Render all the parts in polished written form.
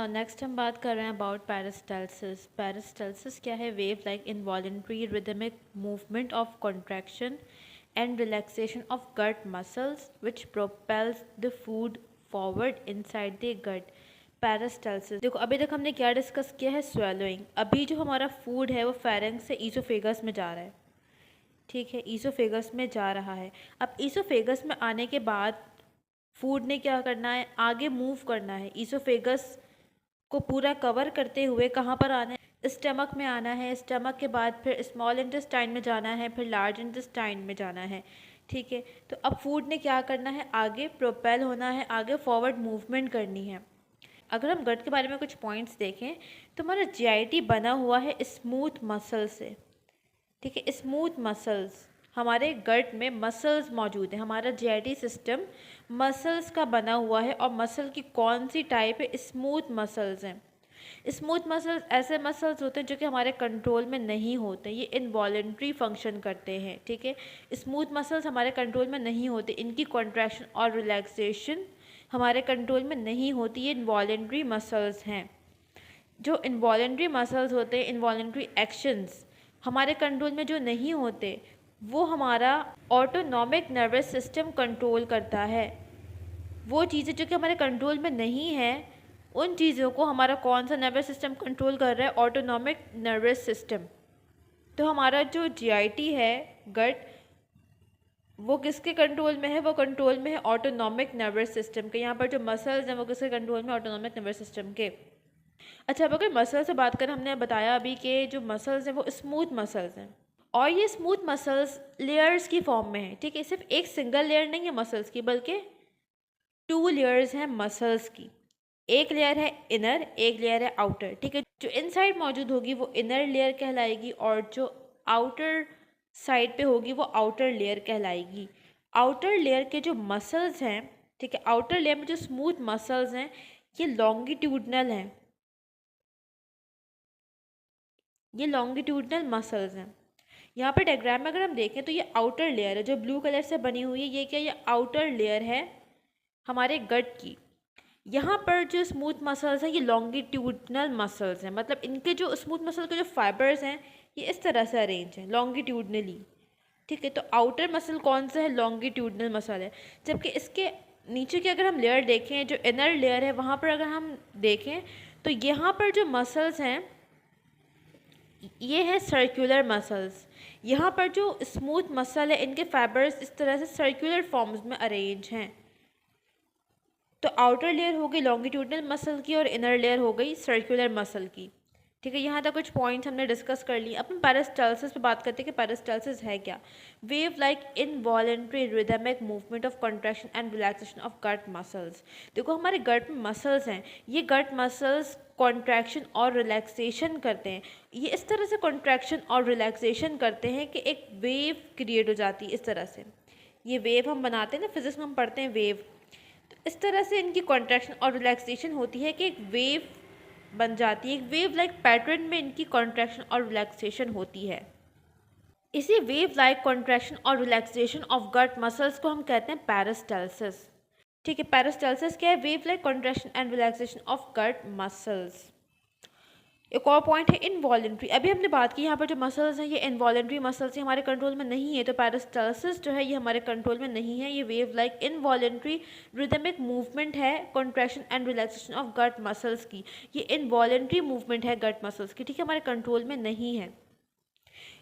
Next हम बात कर रहे हैं अबाउट पेरिस्टाल्सिस। पेरिस्टाल्सिस क्या है? Wave like involuntary rhythmic movement of contraction and relaxation of gut muscles which propels the food forward inside the gut. Peristalsis देखो, अभी तक हमने क्या डिस्कस किया है? स्वेलोइंग। अभी जो हमारा फूड है वो फेरेंक्स से ईसोफेगस में जा रहा है, ठीक है, ईसोफेगस में जा रहा है। अब ईसोफेगस में आने के बाद फूड ने क्या करना है? आगे मूव करना है। ईसोफेगस को पूरा कवर करते हुए कहाँ पर आना है? स्टमक में आना है। स्टमक के बाद फिर स्मॉल इंटेस्टाइन में जाना है, फिर लार्ज इंटेस्टाइन में जाना है, ठीक है। तो अब फूड ने क्या करना है? आगे प्रोपेल होना है, आगे फॉरवर्ड मूवमेंट करनी है। अगर हम गट के बारे में कुछ पॉइंट्स देखें तो हमारा जीआईटी बना हुआ है स्मूथ मसल से, ठीक है। स्मूथ मसल्स, हमारे गट में मसल्स मौजूद हैं। हमारा जीआईटी सिस्टम मसल्स का बना हुआ है और मसल की कौन सी टाइप है? स्मूथ मसल्स हैं। स्मूथ मसल्स ऐसे मसल्स होते हैं जो कि हमारे कंट्रोल में नहीं होते, ये इनवॉलेंट्री फंक्शन करते हैं, ठीक है। स्मूथ मसल्स हमारे कंट्रोल में नहीं होते, इनकी कॉन्ट्रैक्शन और रिलैक्सेशन हमारे कंट्रोल में नहीं होती, ये इनवॉलेंट्री मसल्स हैं। जो इनवॉलेंट्री मसल्स होते हैं, इनवॉलेंट्री एक्शंस हमारे कंट्रोल में जो नहीं होते, वो हमारा ऑटोनॉमिक नर्वस सिस्टम कंट्रोल करता है। वो चीज़ें जो कि हमारे कंट्रोल में नहीं है, उन चीज़ों को हमारा कौन सा नर्वस सिस्टम कंट्रोल कर रहा है? Autonomic nervous system. तो हमारा जो जीआईटी है, गट, वो किसके कंट्रोल में है? वो कंट्रोल में है ऑटोनॉमिक नर्वस सिस्टम के। यहाँ पर जो मसल्स हैं वो किसके कंट्रोल में? ऑटोनॉमिक नर्वस सिस्टम के। अच्छा, अब अगर मसल से बात करें, हमने बताया अभी कि जो मसल्स हैं वो स्मूथ मसल्स हैं और ये स्मूथ मसल्स लेयर्स की फॉर्म में है, ठीक है। सिर्फ एक सिंगल लेयर नहीं है मसल्स की, बल्कि 2 लेयर्स हैं मसल्स की। एक लेयर है इनर, एक लेयर है आउटर, ठीक है। जो इनसाइड मौजूद होगी वो इनर लेयर कहलाएगी और जो आउटर साइड पे होगी वो आउटर लेयर कहलाएगी। आउटर लेयर के जो मसल्स हैं, ठीक है, आउटर लेयर में जो स्मूथ मसल्स हैं ये लॉन्गिट्यूडनल हैं, ये लॉन्गिट्यूडनल मसल्स हैं। यहाँ पर डायग्राम में अगर हम देखें तो ये आउटर लेयर है जो ब्लू कलर से बनी हुई है, ये क्या? ये आउटर लेयर है हमारे गट की। यहाँ पर जो स्मूथ मसल्स हैं ये लॉन्गिट्यूडनल मसल्स हैं, मतलब इनके जो स्मूथ मसल के जो फाइबर्स हैं ये इस तरह से अरेंज हैं लॉन्गिट्यूडनली, ठीक है। तो आउटर मसल कौन सा है? लॉन्गिट्यूडनल मसल है। जबकि इसके नीचे की अगर हम लेयर देखें, जो इनर लेयर है, वहाँ पर अगर हम देखें तो यहाँ पर जो मसल्स हैं ये है सर्कुलर मसल्स। यहाँ पर जो स्मूथ मसल है इनके फाइबर्स इस तरह से सर्कुलर फॉर्म्स में अरेंज हैं। तो आउटर लेयर हो गई लॉन्गिट्यूडनल मसल की और इनर लेयर हो गई सर्कुलर मसल की, ठीक है। यहाँ तक कुछ पॉइंट्स हमने डिस्कस कर लिए। अब हम पेरिस्टाल्सिस पे बात करते हैं कि पेरिस्टाल्सिस है क्या। Wave like involuntary rhythmic movement of contraction and relaxation of gut muscles. देखो, हमारे गट में मसल्स हैं, ये गट मसल्स कॉन्ट्रैक्शन और रिलैक्सेशन करते हैं। ये इस तरह से कॉन्ट्रैक्शन और रिलैक्सेशन करते हैं कि एक वेव क्रिएट हो जाती है इस तरह से। ये वेव हम बनाते हैं ना, फिजिक्स में हम पढ़ते हैं वेव। तो इस तरह से इनकी कॉन्ट्रैक्शन और रिलैक्सेशन होती है कि एक वेव बन जाती है। एक वेव लाइक पैटर्न में इनकी कॉन्ट्रैक्शन और रिलैक्सेशन होती है। इसी वेव लाइक कॉन्ट्रैक्शन और रिलैक्सेशन ऑफ गट मसल्स को हम कहते हैं पेरिस्टाल्सिस, ठीक है। पेरिस्टाल्सिस क्या है? Wave like contraction and relaxation of gut muscles. एक और पॉइंट है इनवॉलेंट्री। अभी हमने बात की यहाँ पर जो मसल्स हैं ये इनवॉलेंट्री मसल्स हैं, हमारे कंट्रोल में नहीं है। तो पेरिस्टाल्सिस जो है ये हमारे कंट्रोल में नहीं है, ये wave like involuntary rhythmic movement है contraction and relaxation of gut muscles की। ये इनवॉलेंट्री मूवमेंट है गट मसल्स की, ठीक है, हमारे कंट्रोल में नहीं है।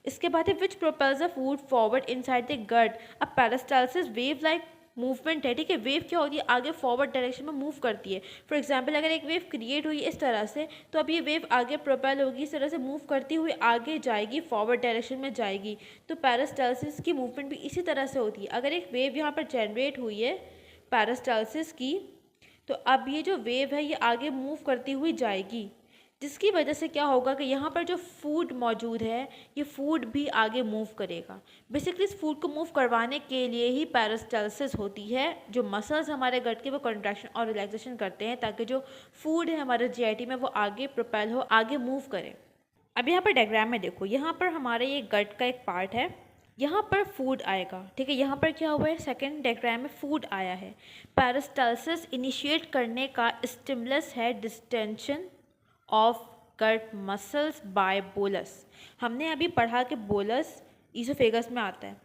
इसके बाद है which propels the food forward inside the gut. अब पेरिस्टाल्सिस वेव लाइक मूवमेंट है, ठीक है। वेव क्या होती है? आगे फॉरवर्ड डायरेक्शन में मूव करती है। फॉर एग्जांपल, अगर एक वेव क्रिएट हुई इस तरह से, तो अब ये वेव आगे प्रोपेल होगी, इस तरह से मूव करती हुई आगे जाएगी, फॉरवर्ड डायरेक्शन में जाएगी। तो पेरिस्टाल्सिस की मूवमेंट भी इसी तरह से होती है। अगर एक वेव यहाँ पर जनरेट हुई है पेरिस्टाल्सिस की, तो अब ये जो वेव है ये आगे मूव करती हुई जाएगी, जिसकी वजह से क्या होगा कि यहाँ पर जो फूड मौजूद है ये फूड भी आगे मूव करेगा। बेसिकली इस फूड को मूव करवाने के लिए ही पेरिस्टाल्सिस होती है। जो मसल्स हमारे गट के वो कॉन्ट्रैक्शन और रिलैक्सेशन करते हैं ताकि जो फूड है हमारे जीआईटी में वो आगे प्रोपेल हो, आगे मूव करे। अब यहाँ पर डायग्राम में देखो, यहाँ पर हमारे ये गट का एक पार्ट है, यहाँ पर फूड आएगा, ठीक है। यहाँ पर क्या हुआ है, सेकेंड डायग्राम में फूड आया है। पेरिस्टाल्सिस इनिशिएट करने का स्टिमुलस है distension of gut muscles by bolus. हमने अभी पढ़ा कि बोलस ईसोफेगस में आता है,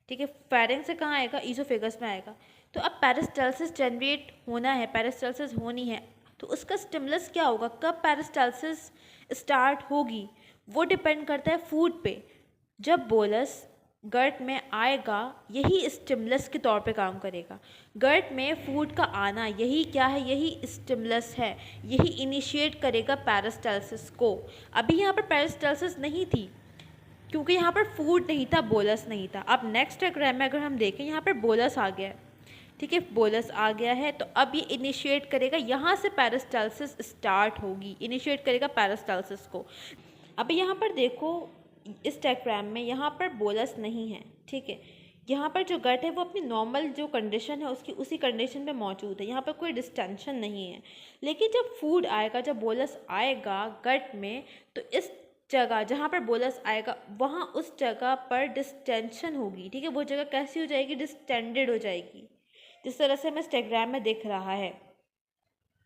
ठीक है। फेरेंक्स से कहाँ आएगा, ईसोफेगस में आएगा। तो अब पेरिस्टाल्सिस जनरेट होना है, पेरिस्टाल्सिस होनी है, तो उसका स्टिमुलस क्या होगा, कब पेरिस्टाल्सिस स्टार्ट होगी, वो डिपेंड करता है फूड पे। जब बोलस गट में आएगा यही स्टिमुलस के तौर पे काम करेगा। गट में फूड का आना यही क्या है, यही स्टिमुलस है, यही इनिशिएट करेगा पेरिस्टाल्सिस को। अभी यहाँ पर पेरिस्टाल्सिस नहीं थी क्योंकि यहाँ पर फूड नहीं था, बोलस नहीं था। अब नेक्स्ट डायग्राम में अगर हम देखें, यहाँ पर बोलस आ गया है, ठीक है, बोलस आ गया है, तो अब ये इनिशिएट करेगा, यहाँ से पेरिस्टाल्सिस स्टार्ट होगी, इनिशिएट करेगा पेरिस्टाल्सिस को। अब यहाँ पर देखो इस डायग्राम में यहाँ पर बोलस नहीं है, ठीक है। यहाँ पर जो गट है वो अपनी नॉर्मल जो कंडीशन है उसकी उसी कंडीशन में मौजूद है, यहाँ पर कोई डिस्टेंशन नहीं है। लेकिन जब फूड आएगा, जब बोलस आएगा गट में, तो इस जगह जहाँ पर बोलस आएगा वहाँ उस जगह पर डिस्टेंशन होगी, ठीक है। वो जगह कैसी हो जाएगी, डिस्टेंडेड हो जाएगी, जिस तरह से हमें इस डायग्राम में दिख रहा है।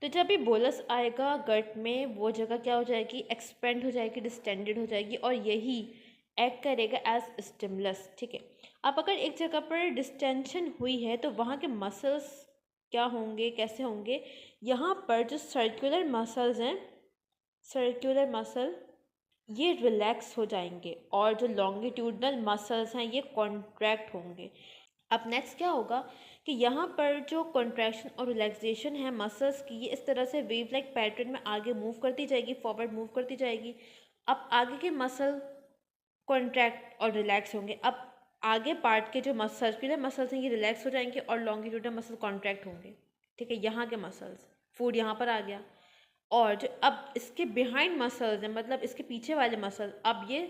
तो जब भी बोलस आएगा गट में, वो जगह क्या हो जाएगी, एक्सपेंड हो जाएगी, डिस्टेंडेड हो जाएगी, और यही एक्ट करेगा एज स्टिमुलस, ठीक है। अब अगर एक जगह पर डिस्टेंशन हुई है तो वहाँ के मसल्स क्या होंगे, कैसे होंगे, यहाँ पर जो सर्कुलर मसल्स हैं, सर्कुलर मसल ये रिलैक्स हो जाएंगे, और जो लॉन्गिट्यूडनल मसल्स हैं ये कॉन्ट्रैक्ट होंगे। अब नेक्स्ट क्या होगा कि यहाँ पर जो कॉन्ट्रैक्शन और रिलैक्सेशन है मसल्स की, ये इस तरह से वेव लाइक पैटर्न में आगे मूव करती जाएगी, फॉरवर्ड मूव करती जाएगी। अब आगे के मसल कॉन्ट्रैक्ट और रिलैक्स होंगे। अब आगे पार्ट के जो सर्कुलर मसल्स हैं ये रिलैक्स हो जाएंगे और लॉन्गिट्यूडनल मसल कॉन्ट्रैक्ट होंगे, ठीक है। यहाँ के मसल्स, फूड यहाँ पर आ गया, और जो अब इसके बिहाइंड मसल्स हैं, मतलब इसके पीछे वाले मसल, अब ये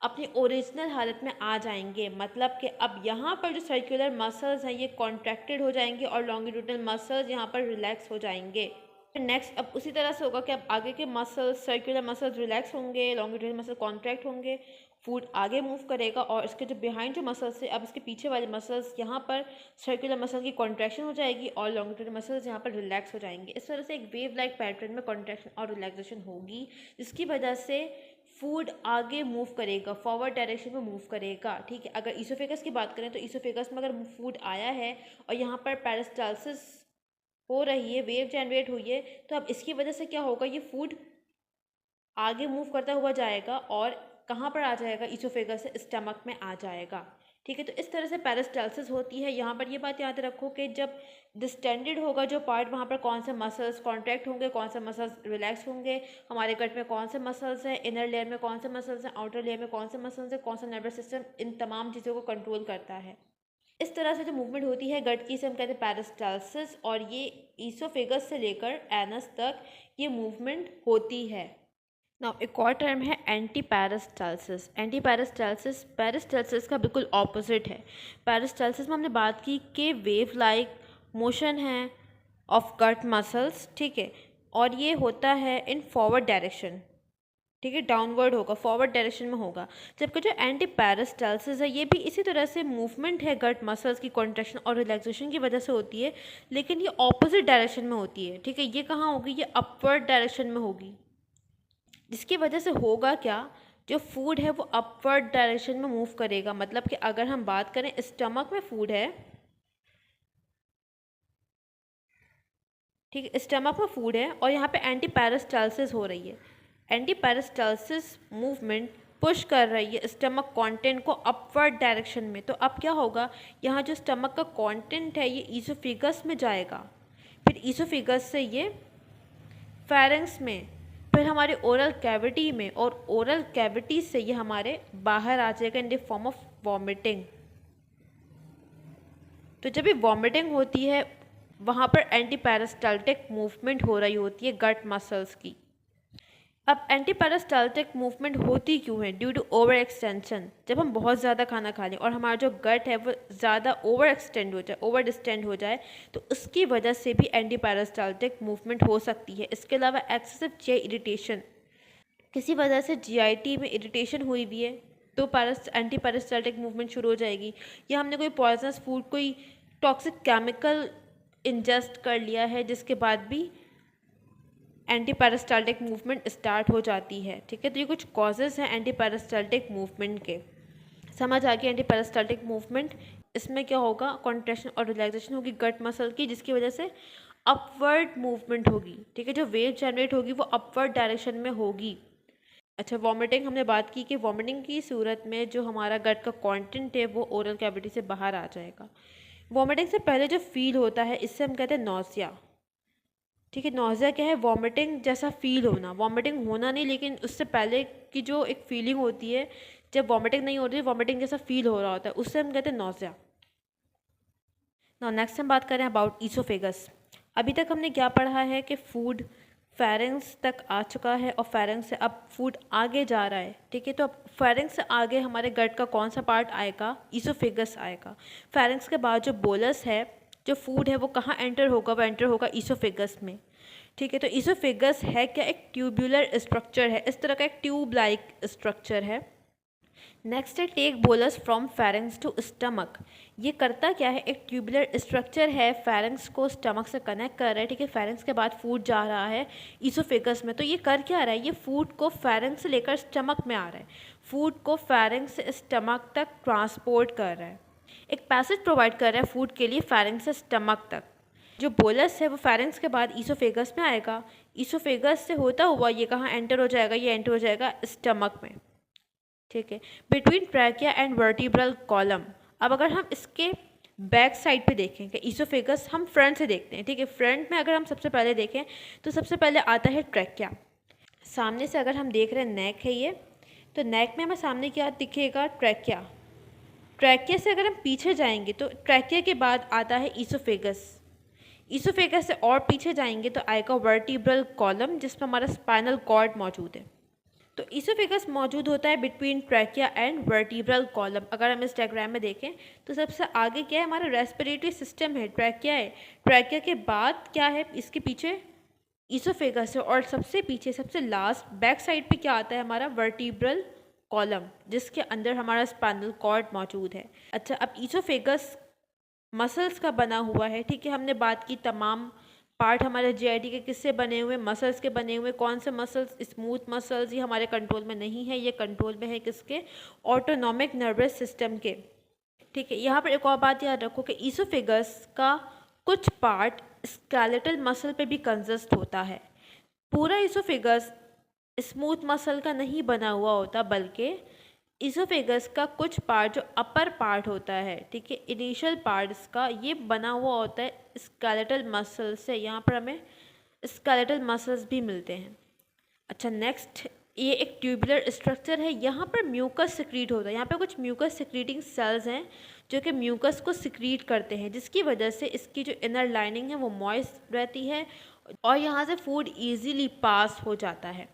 अपनी ओरिजिनल हालत में आ जाएंगे। मतलब कि अब यहाँ पर जो सर्कुलर मसल्स हैं ये कॉन्ट्रैक्टेड हो जाएंगे और लॉन्गिट्यूडनल मसल्स यहाँ पर रिलैक्स हो जाएंगे। नेक्स्ट अब उसी तरह से होगा कि अब आगे के मसल्स, सर्कुलर मसल्स रिलैक्स होंगे, लॉन्गिट्यूडनल मसल कॉन्ट्रैक्ट होंगे, फूड आगे मूव करेगा, और इसके जो बिहाइंड जो मसल्स है, अब इसके पीछे वाले मसल्स, यहाँ पर सर्कुलर मसल की कॉन्ट्रैक्शन हो जाएगी और लॉन्गिट्यूडनल मसल्स यहाँ पर रिलैक्स हो जाएंगे। इस तरह से एक वेव लाइक पैटर्न में कॉन्ट्रैक्शन और रिलैक्सेशन होगी, जिसकी वजह से फूड आगे मूव करेगा, फॉरवर्ड डायरेक्शन में मूव करेगा, ठीक है। अगर ईसोफेगस की बात करें तो ईसोफेगस में अगर फूड आया है और यहाँ पर पेरिस्टाल्सिस हो रही है, वेव जनरेट हुई है, तो अब इसकी वजह से क्या होगा, ये फूड आगे मूव करता हुआ जाएगा और कहाँ पर आ जाएगा, ईसोफेगस से स्टमक में आ जाएगा, ठीक है। तो इस तरह से पेरिस्टाल्सिस होती है। यहाँ पर ये बात याद रखो कि जब डिस्टेंडेड होगा जो पार्ट, वहाँ पर कौन से मसल्स कॉन्ट्रैक्ट होंगे, कौन से मसल्स रिलैक्स होंगे, हमारे गट में कौन से मसल्स हैं, इनर लेयर में कौन से मसल्स हैं, आउटर लेयर में कौन से मसल्स हैं, कौन सा नर्वस सिस्टम इन तमाम चीज़ों को कंट्रोल करता है। इस तरह से जो मूवमेंट होती है गट की, से हम कहते हैं पेरिस्टाल्सिस, और ये ईसोफेगस से लेकर एनस तक ये मूवमेंट होती है। नाउ एक और टर्म है anti peristalsis. Anti peristalsis peristalsis का बिल्कुल ऑपोजिट है। पेरिस्टाल्सिस में हमने बात की कि वेव लाइक मोशन है ऑफ गट मसल्स, ठीक है, और ये होता है इन फॉरवर्ड डायरेक्शन, ठीक है, डाउनवर्ड होगा, फॉरवर्ड डायरेक्शन में होगा। जबकि जो एंटी पेरिस्टाल्सिस है ये भी इसी तरह से मूवमेंट है गट मसल्स की कॉन्ट्रैक्शन और रिलैक्सेशन की वजह से होती है, लेकिन ये ऑपोजिट डायरेक्शन में होती है, ठीक है। ये कहाँ होगी, ये अपवर्ड डायरेक्शन में होगी, जिसकी वजह से होगा क्या, जो फूड है वो अपवर्ड डायरेक्शन में मूव करेगा। मतलब कि अगर हम बात करें स्टमक में फूड है, ठीक है, स्टमक में फूड है और यहाँ पे एंटी पेरिस्टाल्सिस हो रही है। एंटी पेरिस्टाल्सिस मूवमेंट पुश कर रही है स्टमक कंटेंट को अपवर्ड डायरेक्शन में। तो अब क्या होगा, यहाँ जो स्टमक का कंटेंट है ये ईसोफेगस में जाएगा, फिर ईसोफेगस से ये फेरेंक्स में, फिर हमारे ओरल कैविटी में, और ओरल कैविटी से ये हमारे बाहर आ जाएगा in the form of vomiting. तो जब ये वॉमिटिंग होती है वहाँ पर एंटी पेरिस्टाल्टिक मूवमेंट हो रही होती है गट मसल्स की। अब एंटी पेरिस्टाल्टिक मूवमेंट होती क्यों है, ड्यू टू ओवर एक्सटेंशन। जब हम बहुत ज़्यादा खाना खा लें और हमारा जो गट है वो ज़्यादा ओवर एक्सटेंड हो जाए, ओवर डिस्टेंड हो जाए, तो उसकी वजह से भी एंटी पेरिस्टाल्टिक मूवमेंट हो सकती है। इसके अलावा एक्सेसिव जीआई इरिटेशन, किसी वजह से जीआईटी में इरिटेशन हुई भी है, तो एंटी पैरास्टाल्टिक मूवमेंट शुरू हो जाएगी। या हमने कोई पॉइजनस फूड, कोई टॉक्सिक केमिकल इंजेस्ट कर लिया है, जिसके बाद भी एंटी पैरास्टाल्टिक मूवमेंट स्टार्ट हो जाती है। ठीक है, तो ये कुछ कॉजेज़ हैं एंटी पैरास्टाल्टिक मूवमेंट के। समझ आ गया एंटी पैरास्टाल्टिक मूवमेंट। इसमें क्या होगा, कॉन्ट्रैक्शन और रिलैक्सेशन होगी गट मसल की, जिसकी वजह से अपवर्ड मूवमेंट होगी। ठीक है, जो वेव जनरेट होगी वो अपवर्ड डायरेक्शन में होगी। अच्छा, वॉमिटिंग हमने बात की कि वॉमिटिंग की सूरत में जो हमारा गट का कंटेंट है वो ओरल कैविटी से बाहर आ जाएगा। वॉमिटिंग से पहले जो फील होता है इससे हम कहते हैं नौसिया। ठीक है, नौसिया क्या है, वॉमिटिंग जैसा फील होना, वॉमिटिंग होना नहीं, लेकिन उससे पहले की जो एक फीलिंग होती है जब वॉमिटिंग नहीं होती है, वॉमिटिंग जैसा फील हो रहा होता है, उससे हम कहते हैं नौसिया। नाउ नेक्स्ट हम बात करें अबाउट ईसोफेगस। अभी तक हमने क्या पढ़ा है कि फूड फेरेंक्स तक आ चुका है और फेरेंक्स से अब फूड आगे जा रहा है। ठीक है, तो अब फेरेंक्स से आगे हमारे गट का कौन सा पार्ट आएगा, ईसोफेगस आएगा। फेरेंक्स के बाद जो बोलस है, जो फूड है, वो कहाँ एंटर होगा, वो एंटर होगा ईसोफेगस में। ठीक है, तो ईसोफेगस है क्या, एक ट्यूबुलर स्ट्रक्चर है, इस तरह का एक ट्यूब लाइक स्ट्रक्चर है। नेक्स्ट है take bolus from pharynx to stomach. ये करता क्या है, एक ट्यूबुलर स्ट्रक्चर है, फेरेंक्स को स्टमक से कनेक्ट कर रहा है। ठीक है, फेरेंक्स के बाद फूड जा रहा है ईसोफेगस में, तो ये कर क्या रहा है, ये फूड को फेरेंक्स से लेकर स्टमक में आ रहा है, फूड को फेरेंक्स से स्टमक तक ट्रांसपोर्ट कर रहा है, एक पैसेज प्रोवाइड कर रहा है फूड के लिए फेरेंक्स से स्टमक तक। जो बोलस है वो फेरेंक्स के बाद ईसोफेगस में आएगा, ईसोफेगस से होता हुआ ये कहाँ एंटर हो जाएगा, ये एंटर हो जाएगा स्टमक में। ठीक है, between trachea and vertebral column. अब अगर हम इसके बैक साइड पे देखें कि ईसोफेगस हम फ्रंट से देखते हैं। ठीक है, फ्रंट में अगर हम सबसे पहले देखें तो सबसे पहले आता है ट्रैकिया। सामने से अगर हम देख रहे हैं नेक है ये, तो नेक में हमें सामने क्या दिखेगा, ट्रैकिया। ट्रैकिया से अगर हम पीछे जाएंगे तो ट्रैकिया के बाद आता है ईसोफेगस। ईसोफेगस से और पीछे जाएंगे तो आएगा वर्टिब्रल कॉलम, जिसमें हमारा स्पाइनल कॉर्ड मौजूद है। तो ईसोफेगस मौजूद होता है between trachea and vertebral column. अगर हम इस डायग्राम में देखें तो सबसे आगे क्या है, हमारा रेस्पिरेटरी सिस्टम है, ट्रैकिया है। ट्रैकिया के बाद क्या है, इसके पीछे ईसोफेगस है, और सबसे पीछे सबसे लास्ट बैक साइड पे क्या आता है, हमारा वर्टिब्रल कॉलम, जिसके अंदर हमारा स्पाइनल कॉर्ड मौजूद है। अच्छा, अब ईसोफेगस मसल्स का बना हुआ है। ठीक है, हमने बात की तमाम पार्ट हमारे जीआईटी के किससे बने हुए, मसल्स के बने हुए। कौन से मसल्स, स्मूथ मसल्स, ये हमारे कंट्रोल में नहीं है, ये कंट्रोल में है किसके, ऑटोनॉमिक नर्वस सिस्टम के। ठीक है, यहाँ पर एक और बात याद रखो कि ईसोफेगस का कुछ पार्ट स्केलेटल मसल पे भी कंसिस्ट होता है। पूरा ईसोफेगस स्मूथ मसल का नहीं बना हुआ होता, बल्कि ईसोफेगस का कुछ पार्ट जो अपर पार्ट होता है, ठीक है, इनिशियल पार्ट इसका, ये बना हुआ होता है स्केलेटल मसल से। यहाँ पर हमें स्केलेटल मसल्स भी मिलते हैं। अच्छा, नेक्स्ट, ये एक ट्यूबुलर स्ट्रक्चर है, यहाँ पर म्यूकस सिक्रीट होता है। यहाँ पर कुछ म्यूकस सिक्रीटिंग सेल्स हैं जो कि म्यूकस को सिक्रीट करते हैं, जिसकी वजह से इसकी जो इनर लाइनिंग है वो मॉइस्ट रहती है और यहाँ से फूड ईजीली पास हो जाता है।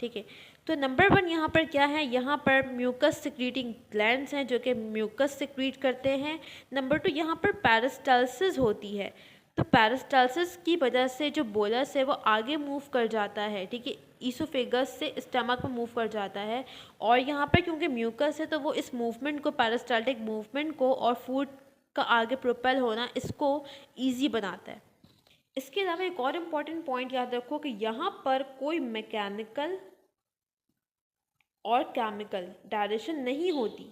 ठीक है, तो नंबर 1 यहाँ पर क्या है, यहाँ पर म्यूकस सिक्रीटिंग ग्लैंड्स हैं जो कि म्यूकस सिक्रीट करते हैं। नंबर 2, यहाँ पर पेरिस्टाल्सिस होती है, तो पेरिस्टाल्सिस की वजह से जो बोलस है वो आगे मूव कर जाता है। ठीक है, ईसोफेगस से स्टमक में मूव कर जाता है, और यहाँ पर क्योंकि म्यूकस है तो वो इस मूवमेंट को, पेरिस्टाल्टिक मूवमेंट को और फूड का आगे प्रोपेल होना, इसको ईजी बनाता है। इसके अलावा एक और इम्पॉर्टेंट पॉइंट याद रखो कि यहाँ पर कोई मैकेनिकल और केमिकल डायजेशन नहीं होती।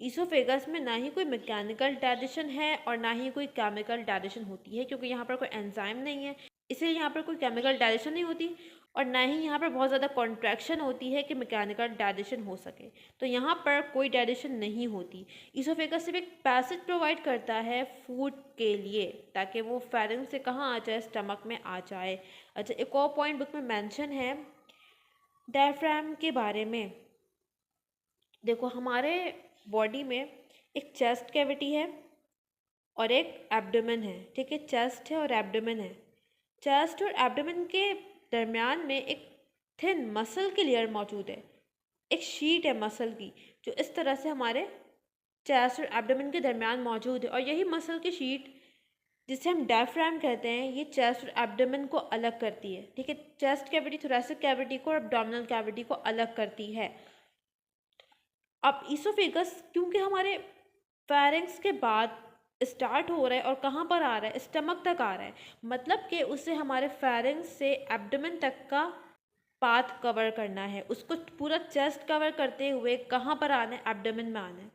ईसोफेगस में ना ही कोई मैकेनिकल डायजेशन है और ना ही कोई केमिकल डायजेशन होती है, क्योंकि यहाँ पर कोई एंजाइम नहीं है, इसलिए यहाँ पर कोई केमिकल डायजेशन नहीं होती, और ना ही यहाँ पर बहुत ज़्यादा कॉन्ट्रैक्शन होती है कि मैकेनिकल डायजेशन हो सके, तो यहाँ पर कोई डायजेशन नहीं होती। ईसोफेगस सिर्फ एक पैसेज प्रोवाइड करता है फूड के लिए, ताकि वो फेरेंक्स से कहाँ आ जाए, स्टमक में आ जाए। अच्छा, एक और पॉइंट बुक में मेंशन है डायफ्राम के बारे में। देखो, हमारे बॉडी में एक चेस्ट कैविटी है और एक एब्डोमेन है। ठीक है, चेस्ट है और एब्डोमेन है। चेस्ट और एब्डोमेन के दरमियान में एक थिन मसल की लेयर मौजूद है, एक शीट है मसल की, जो इस तरह से हमारे चेस्ट और एब्डोमेन के दरमियान मौजूद है, और यही मसल की शीट, जिसे हम डायफ्राम कहते हैं, ये चेस्ट और एब्डोमेन को अलग करती है। ठीक है, चेस्ट कैविटी थोरेसिक कैविटी को और एब्डोमिनल कैविटी को अलग करती है। अब ईसोफेगस क्योंकि हमारे फेरिंग्स के बाद स्टार्ट हो रहा है और कहाँ पर आ रहा है, स्टमक तक आ रहा है, मतलब कि उसे हमारे फेरिंग्स से एब्डोमेन तक का पाथ कवर करना है, उसको पूरा चेस्ट कवर करते हुए कहाँ पर आना है, एब्डोमेन में आना है।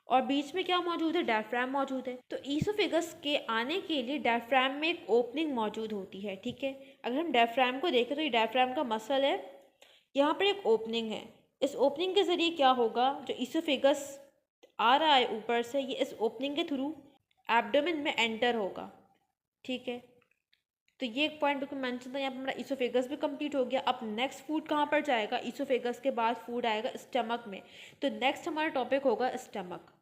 और बीच में क्या मौजूद है, डायफ्राम मौजूद है। तो ईसोफेगस के आने के लिए डायफ्राम में एक ओपनिंग मौजूद होती है, ठीक है। अगर हम डायफ्राम को देखें तो ये डायफ्राम का मसल है, यहाँ पर एक ओपनिंग है। इस ओपनिंग के ज़रिए क्या होगा, जो ईसोफेगस आ रहा है ऊपर से, ये इस ओपनिंग के थ्रू एब्डोमेन में एंटर होगा, ठीक है। तो ये एक पॉइंट बिल्कुल मेंशन था, यहाँ पर हमारा ईसोफेगस भी कंप्लीट हो गया। अब नेक्स्ट फूड कहाँ पर जाएगा, ईसोफेगस के बाद फूड आएगा स्टमक में। तो नेक्स्ट हमारा टॉपिक होगा स्टमक।